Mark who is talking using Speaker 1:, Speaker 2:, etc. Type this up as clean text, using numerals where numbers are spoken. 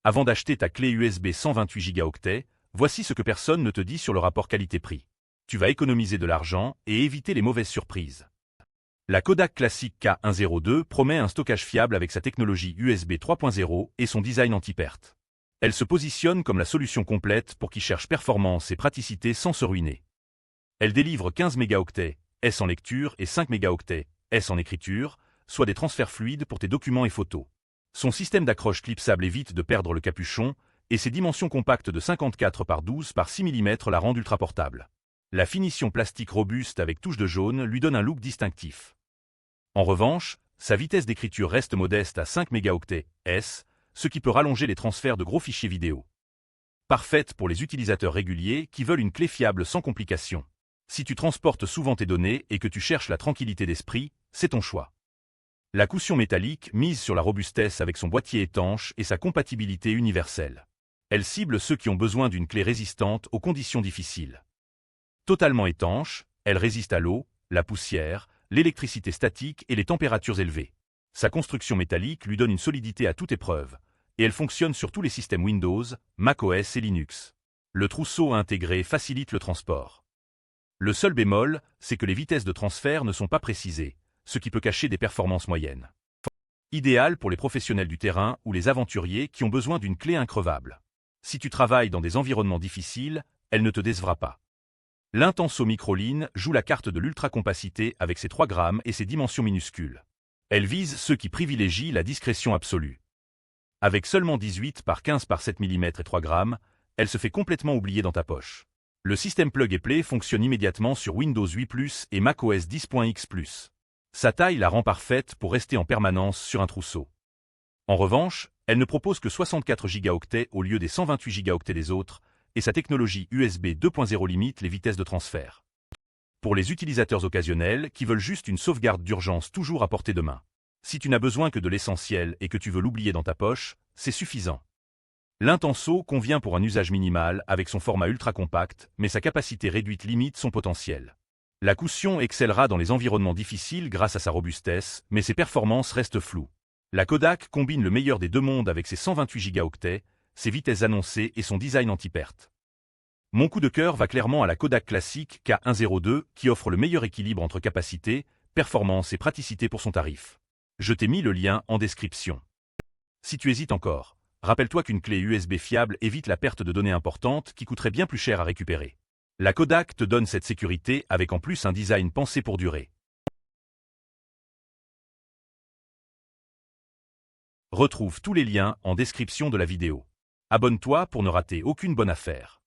Speaker 1: Avant d'acheter ta clé USB 128 Go, voici ce que personne ne te dit sur le rapport qualité-prix. Tu vas économiser de l'argent et éviter les mauvaises surprises. La Kodak Classic K102 promet un stockage fiable avec sa technologie USB 3.0 et son design anti-perte. Elle se positionne comme la solution complète pour qui cherche performance et praticité sans se ruiner. Elle délivre 15 mégaoctets S en lecture et 5 mégaoctets S en écriture, soit des transferts fluides pour tes documents et photos. Son système d'accroche clipsable évite de perdre le capuchon, et ses dimensions compactes de 54 par 12 par 6 mm la rendent ultra portable. La finition plastique robuste avec touche de jaune lui donne un look distinctif. En revanche, sa vitesse d'écriture reste modeste à 5 mégaoctets S, ce qui peut rallonger les transferts de gros fichiers vidéo. Parfaite pour les utilisateurs réguliers qui veulent une clé fiable sans complications. Si tu transportes souvent tes données et que tu cherches la tranquillité d'esprit, c'est ton choix. La caution métallique mise sur la robustesse avec son boîtier étanche et sa compatibilité universelle. Elle cible ceux qui ont besoin d'une clé résistante aux conditions difficiles. Totalement étanche, elle résiste à l'eau, la poussière, l'électricité statique et les températures élevées. Sa construction métallique lui donne une solidité à toute épreuve, et elle fonctionne sur tous les systèmes Windows, macOS et Linux. Le trousseau intégré facilite le transport. Le seul bémol, c'est que les vitesses de transfert ne sont pas précisées, ce qui peut cacher des performances moyennes. Idéal pour les professionnels du terrain ou les aventuriers qui ont besoin d'une clé increvable. Si tu travailles dans des environnements difficiles, elle ne te décevra pas. L'Intenso Microline joue la carte de l'ultra-compacité avec ses 3 grammes et ses dimensions minuscules. Elle vise ceux qui privilégient la discrétion absolue. Avec seulement 18 par 15 par 7 mm et 3 grammes, elle se fait complètement oublier dans ta poche. Le système Plug and Play fonctionne immédiatement sur Windows 8+ et macOS 10.x+. Sa taille la rend parfaite pour rester en permanence sur un trousseau. En revanche, elle ne propose que 64 Go au lieu des 128 Go des autres, et sa technologie USB 2.0 limite les vitesses de transfert. Pour les utilisateurs occasionnels qui veulent juste une sauvegarde d'urgence toujours à portée de main. Si tu n'as besoin que de l'essentiel et que tu veux l'oublier dans ta poche, c'est suffisant. L'Intenso convient pour un usage minimal avec son format ultra compact, mais sa capacité réduite limite son potentiel. La caution excellera dans les environnements difficiles grâce à sa robustesse, mais ses performances restent floues. La Kodak combine le meilleur des deux mondes avec ses 128 Go, ses vitesses annoncées et son design anti-perte. Mon coup de cœur va clairement à la Kodak Classic K102 qui offre le meilleur équilibre entre capacité, performance et praticité pour son tarif. Je t'ai mis le lien en description. Si tu hésites encore, rappelle-toi qu'une clé USB fiable évite la perte de données importantes qui coûterait bien plus cher à récupérer. La Kodak te donne cette sécurité avec en plus un design pensé pour durer. Retrouve tous les liens en description de la vidéo. Abonne-toi pour ne rater aucune bonne affaire.